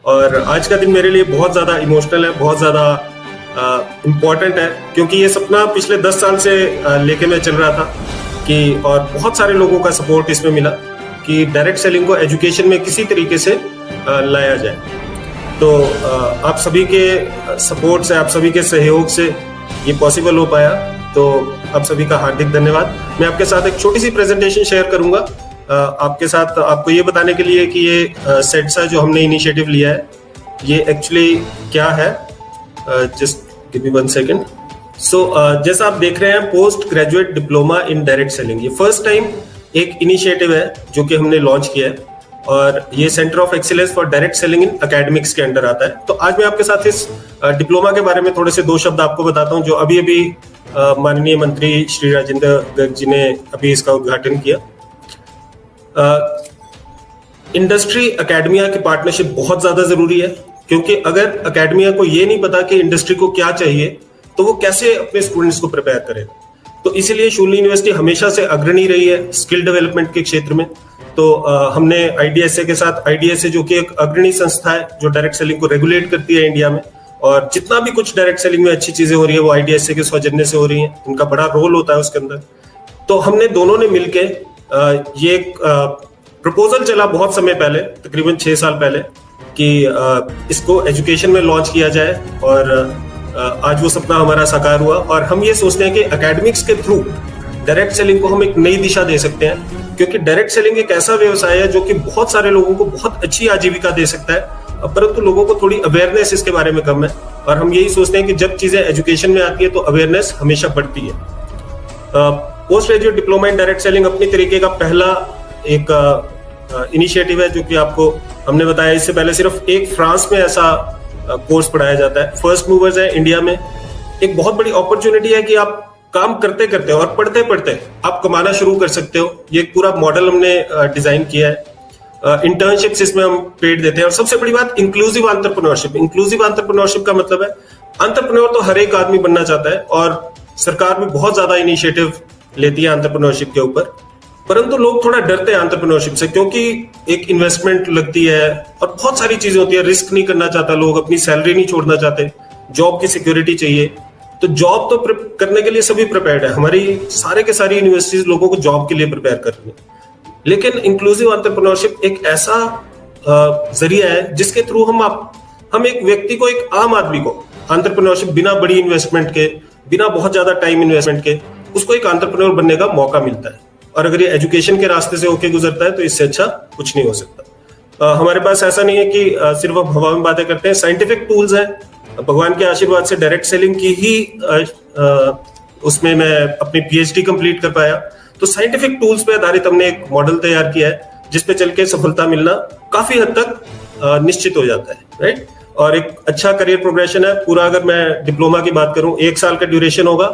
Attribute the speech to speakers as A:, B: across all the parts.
A: और आज का दिन मेरे लिए बहुत ज़्यादा इमोशनल है, बहुत ज़्यादा इम्पॉर्टेंट है, क्योंकि ये सपना पिछले 10 साल से लेके मैं चल रहा था कि और बहुत सारे लोगों का सपोर्ट इसमें मिला कि डायरेक्ट सेलिंग को एजुकेशन में किसी तरीके से लाया जाए। तो आप सभी के सपोर्ट से, आप सभी के सहयोग से ये पॉसिबल हो पाया, तो आप सभी का हार्दिक धन्यवाद। मैं आपके साथ एक छोटी सी प्रेजेंटेशन शेयर करूंगा आपके साथ, आपको ये बताने के लिए कि ये सेट्सा जो हमने इनिशिएटिव लिया है ये एक्चुअली क्या है। Just give me 1 second. So जैसा आप देख रहे हैं, post graduate diploma in direct selling, ये फर्स्ट टाइम एक इनिशिएटिव है जो कि हमने लॉन्च किया है और ये centre of excellence for direct selling in academics के अंडर आता है। तो आज मैं आपके साथ इस डिप्लोमा के बारे में थोड़े से 2 शब्द आपको बताता हूं, जो अभी अभी माननीय मंत्री श्री राजेंद्र गर्ग जी ने अभी इसका उद्घाटन किया। इंडस्ट्री एकेडमिया की पार्टनरशिप बहुत ज्यादा जरूरी है, क्योंकि अगर एकेडमिया को ये नहीं पता कि इंडस्ट्री को क्या चाहिए तो वो कैसे अपने स्टूडेंट्स को प्रिपेयर करे। तो इसीलिए शूलिनी यूनिवर्सिटी हमेशा से अग्रणी रही है स्किल डेवलपमेंट के क्षेत्र में। तो हमने आईडीएसए के साथ, आईडीएसए जो कि एक अग्रणी संस्था है जो डायरेक्ट सेलिंग को रेगुलेट करती है इंडिया में, और जितना भी कुछ डायरेक्ट सेलिंग में अच्छी चीजें हो रही है वो आईडीएसए के सौजन्य से हो रही हैं, उनका बड़ा रोल होता है उसके अंदर। तो हमने दोनों ने मिलके ये एक प्रपोजल चला बहुत समय पहले, तकरीबन 6 साल पहले, कि इसको एजुकेशन में लॉन्च किया जाए, और आज वो सपना हमारा साकार हुआ। और हम ये सोचते हैं कि एकेडमिक्स के थ्रू डायरेक्ट सेलिंग को हम एक नई दिशा दे सकते हैं, क्योंकि डायरेक्ट सेलिंग एक ऐसा व्यवसाय है जो कि बहुत सारे लोगों को बहुत अच्छी आजीविका दे सकता है, परंतु लोगों को थोड़ी अवेयरनेस इसके बारे में कम है। और हम यही सोचते हैं कि जब चीजें एजुकेशन में आती है तो अवेयरनेस हमेशा बढ़ती है। Post graduate diploma in direct selling अपनी तरीके का पहला एक इनिशिएटिव है, जो कि आपको हमने बताया। इससे पहले सिर्फ एक फ्रांस में ऐसा कोर्स पढ़ाया जाता है। फर्स्ट मूवर्स है इंडिया में। एक बहुत बड़ी अपॉर्चुनिटी है कि आप काम करते करते और पढ़ते पढ़ते आप कमाना शुरू कर सकते हो। ये एक पूरा मॉडल हमने डिजाइन किया है। इंटर्नशिप्स इसमें हम पेड देते हैं, और सबसे बड़ी बात इंक्लूसिव एंटरप्रेन्योरशिप। इंक्लूसिव एंटरप्रेन्योरशिप का मतलब है एंटरप्रेन्योर तो हर एक आदमी बनना चाहता है, और सरकार भी बहुत ज्यादा इनिशिएटिव लेती है एंटरप्रेन्योरशिप के ऊपर, परंतु लोग थोड़ा डरते हैं एंटरप्रेन्योरशिप से, क्योंकि एक इन्वेस्टमेंट लगती है और बहुत सारी चीजें होती है। रिस्क नहीं करना चाहता लोग, अपनी सैलरी नहीं छोड़ना चाहते, जॉब की सिक्योरिटी चाहिए। तो जॉब तो करने के लिए सभी प्रिपेयर्ड है, हमारी सारे के सारी यूनिवर्सिटीज लोगों को जॉब के लिए प्रिपेयर कर रही है। लेकिन इंक्लूसिव एंटरप्रेन्योरशिप एक ऐसा जरिया है जिसके थ्रू हम एक व्यक्ति को, एक आम आदमी को एंटरप्रेन्योरशिप बिना बड़ी इन्वेस्टमेंट के, बिना बहुत ज्यादा टाइम इन्वेस्टमेंट के, उसको एक एंटरप्रेन्योर बनने का मौका मिलता है। और अगर ये एजुकेशन के रास्ते से होके गुजरता है तो इससे अच्छा कुछ नहीं हो सकता। हमारे पास ऐसा नहीं है कि सिर्फ हम हवा में बातें करते हैं। साइंटिफिक टूल्स हैं, भगवान के आशीर्वाद से डायरेक्ट सेलिंग की ही उसमें मैं अपनी पीएचडी कंप्लीट कर पाया। तो साइंटिफिक टूल्स पे आधारित हमने एक मॉडल तैयार किया है जिसपे चल के सफलता मिलना काफी हद तक निश्चित हो जाता है, राइट। और एक अच्छा करियर प्रोग्रेशन है पूरा। अगर मैं डिप्लोमा की बात करूं, 1 साल का ड्यूरेशन होगा,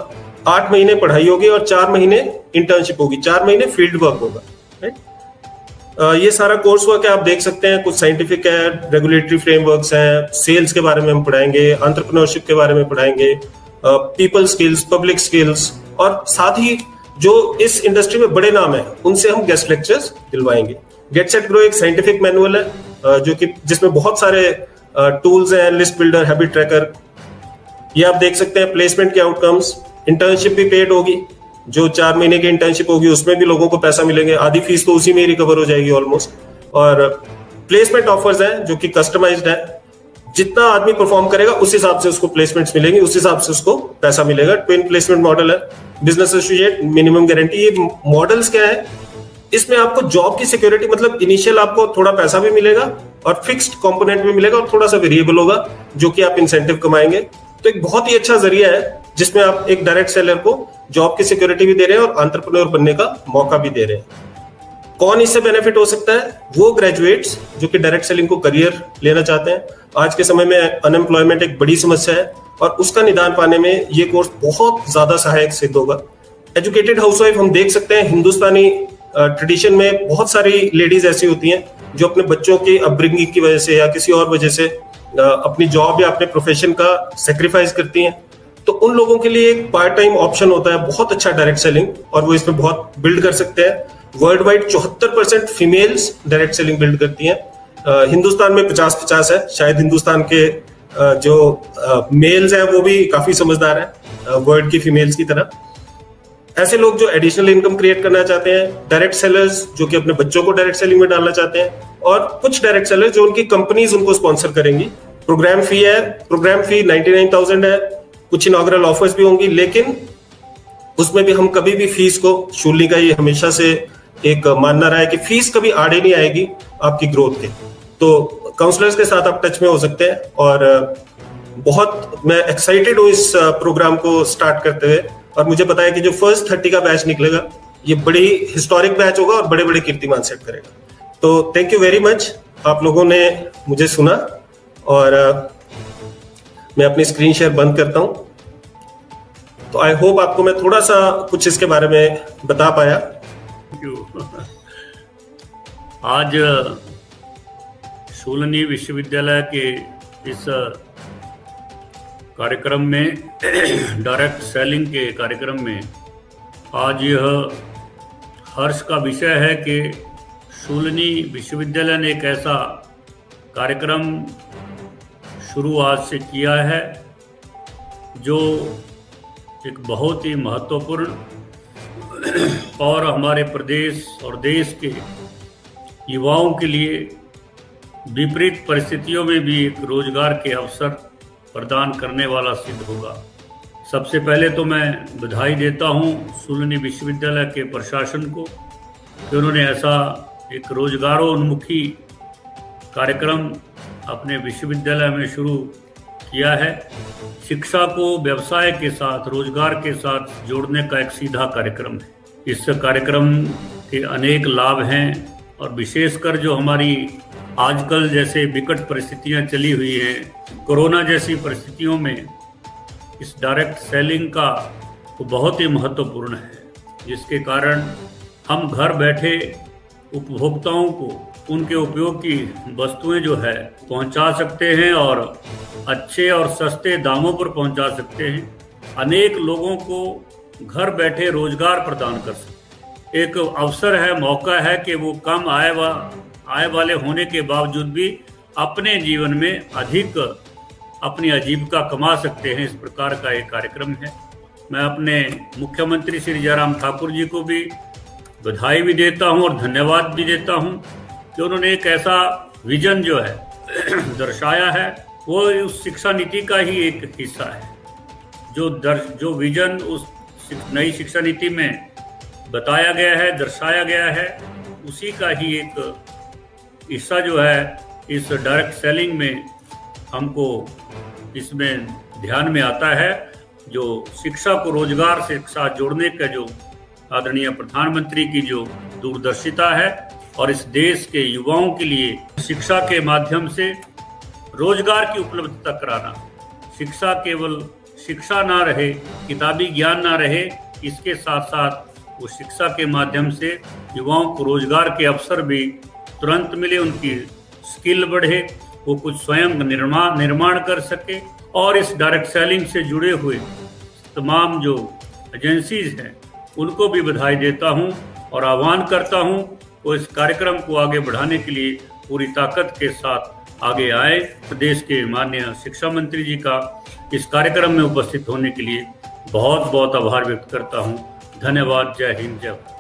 A: 8 महीने पढ़ाई होगी और 4 महीने इंटर्नशिप होगी, 4 महीने फील्ड वर्क होगा, राइट। ये सारा कोर्स वर्क है, आप देख सकते हैं। कुछ साइंटिफिक है, रेगुलेटरी फ्रेमवर्क्स हैं, सेल्स के बारे में हम पढ़ाएंगे, एंटरप्रेन्योरशिप के बारे में पढ़ाएंगे, पीपल स्किल्स, पब्लिक स्किल्स, और साथ ही जो इस इंडस्ट्री में बड़े नाम है उनसे हम गेस्ट लेक्चर्स दिलवाएंगे। गेट सेट ग्रो एक साइंटिफिक मैनुअल है जो कि जिसमें बहुत सारे टूल्स हैं, लिस्ट बिल्डर, हैबिट ट्रैकर, ये आप देख सकते हैं। प्लेसमेंट के आउटकम्स, इंटर्नशिप भी पेड होगी, जो 4 महीने की इंटर्नशिप होगी उसमें भी लोगों को पैसा मिलेंगे, आधी फीस तो उसी में ही रिकवर हो जाएगी ऑलमोस्ट। और प्लेसमेंट ऑफर्स हैं जो कि कस्टमाइज्ड है, जितना आदमी परफॉर्म करेगा उस हिसाब से उसको प्लेसमेंट्स मिलेंगे, उस हिसाब से उसको पैसा मिलेगा। ट्विन प्लेसमेंट मॉडल है, बिजनेस एसोसिएट, मिनिमम गारंटी। ये मॉडल्स क्या है, इसमें आपको जॉब की सिक्योरिटी, मतलब इनिशियल आपको थोड़ा पैसा भी मिलेगा और फिक्स्ड कंपोनेंट भी मिलेगा, और थोड़ा सा वेरिएबल होगा जो कि आप इंसेंटिव कमाएंगे। तो एक बहुत ही अच्छा जरिया है जिसमें आप एक डायरेक्ट सेलर को जॉब की सिक्योरिटी भी दे रहे हैं और एंटरप्रेन्योर बनने का मौका भी दे रहे हैं। कौन इससे बेनिफिट हो सकता है? वो ग्रेजुएट्स जो कि डायरेक्ट सेलिंग को करियर लेना चाहते हैं। आज के समय में अनएम्प्लॉयमेंट एक बड़ी समस्या है और उसका निदान पाने में ये कोर्स बहुत ज्यादा सहायक सिद्ध होगा। एजुकेटेड हाउसवाइफ हम देख सकते हैं, हिंदुस्तानी ट्रेडिशन में बहुत सारी लेडीज ऐसी होती हैं जो अपने बच्चों की अपब्रिंगिंग की वजह से या किसी और वजह से अपनी जॉब या अपने प्रोफेशन का सेक्रीफाइस करती हैं। तो उन लोगों के लिए एक पार्ट टाइम ऑप्शन होता है बहुत अच्छा डायरेक्ट सेलिंग, और वो इसमें बहुत बिल्ड कर सकते हैं। World wide 74% females direct selling build करती हैं। हिंदुस्तान में 50-50 है। शायद हिंदुस्तान के जो मेल्स हैं वो भी काफी समझदार है वर्ल्ड की फीमेल्स की तरह। ऐसे लोग जो एडिशनल इनकम क्रिएट करना चाहते हैं, डायरेक्ट सेलर्स जो कि अपने बच्चों को डायरेक्ट सेलिंग में डालना चाहते हैं, और कुछ डायरेक्ट सेलर्स जो उनकी कंपनीज उनको स्पॉन्सर करेंगी। प्रोग्राम फी है, प्रोग्राम फी 99,000 है। कुछ इनॉग्रल ऑफर्स भी होंगी, लेकिन उसमें भी हम कभी भी फीस को, शूलिनी का ये हमेशा से एक मानना रहा है कि फीस कभी आड़े नहीं आएगी आपकी ग्रोथ के। तो काउंसलर्स के साथ आप टच में हो सकते हैं, और बहुत मैं एक्साइटेड हूँ इस प्रोग्राम को स्टार्ट करते हुए। और मुझे पता है कि जो फर्स्ट 30 का बैच निकलेगा ये बड़ी हिस्टोरिक बैच होगा और बड़े बड़े कीर्तिमान सेट करेगा। तो थैंक यू वेरी मच, आप लोगों ने मुझे सुना, और मैं अपनी स्क्रीन शेयर बंद करता हूं। तो आई होप आपको मैं थोड़ा सा कुछ इसके बारे में बता पाया।
B: आज शूलिनी विश्वविद्यालय के इस कार्यक्रम में, डायरेक्ट सेलिंग के कार्यक्रम में, आज यह हर्ष का विषय है कि शूलिनी विश्वविद्यालय ने एक ऐसा कार्यक्रम शुरू आज से किया है जो एक बहुत ही महत्वपूर्ण और हमारे प्रदेश और देश के युवाओं के लिए विपरीत परिस्थितियों में भी एक रोजगार के अवसर प्रदान करने वाला सिद्ध होगा। सबसे पहले तो मैं बधाई देता हूं शूलिनी विश्वविद्यालय के प्रशासन को कि उन्होंने ऐसा एक रोजगारोन्मुखी कार्यक्रम अपने विश्वविद्यालय में शुरू किया है। शिक्षा को व्यवसाय के साथ, रोजगार के साथ जोड़ने का एक सीधा कार्यक्रम है। इस कार्यक्रम के अनेक लाभ हैं, और विशेषकर जो हमारी आजकल जैसे विकट परिस्थितियां चली हुई हैं, कोरोना जैसी परिस्थितियों में इस डायरेक्ट सेलिंग का तो बहुत ही महत्वपूर्ण है, जिसके कारण हम घर बैठे उपभोक्ताओं को उनके उपयोग की वस्तुएं जो है पहुंचा सकते हैं, और अच्छे और सस्ते दामों पर पहुंचा सकते हैं। अनेक लोगों को घर बैठे रोजगार प्रदान कर सकते हैं। एक अवसर है, मौका है कि वो कम आय वाले होने के बावजूद भी अपने जीवन में अधिक अपनी आजीविका कमा सकते हैं। इस प्रकार का एक कार्यक्रम है। मैं अपने मुख्यमंत्री श्री जयराम ठाकुर जी को भी बधाई भी देता हूं और धन्यवाद भी देता हूं कि उन्होंने एक ऐसा विजन जो है दर्शाया है, वो उस शिक्षा नीति का ही एक हिस्सा है। जो विजन उस नई शिक्षा नीति में बताया गया है, दर्शाया गया है, उसी का ही एक हिस्सा जो है इस डायरेक्ट सेलिंग में हमको इसमें ध्यान में आता है। जो शिक्षा को रोजगार से साथ जोड़ने का जो आदरणीय प्रधानमंत्री की जो दूरदर्शिता है, और इस देश के युवाओं के लिए शिक्षा के माध्यम से रोजगार की उपलब्धता कराना। शिक्षा केवल शिक्षा ना रहे, किताबी ज्ञान ना रहे, इसके साथ साथ वो शिक्षा के माध्यम से युवाओं को रोजगार के अवसर भी तुरंत मिले, उनकी स्किल बढ़े, वो कुछ स्वयं निर्माण कर सके। और इस डायरेक्ट सेलिंग से जुड़े हुए तमाम जो एजेंसीज हैं उनको भी बधाई देता हूं और आह्वान करता हूं वो इस कार्यक्रम को आगे बढ़ाने के लिए पूरी ताकत के साथ आगे आए। प्रदेश के माननीय शिक्षा मंत्री जी का इस कार्यक्रम में उपस्थित होने के लिए बहुत बहुत आभार व्यक्त करता हूं। धन्यवाद। जय हिंद, जय भारत।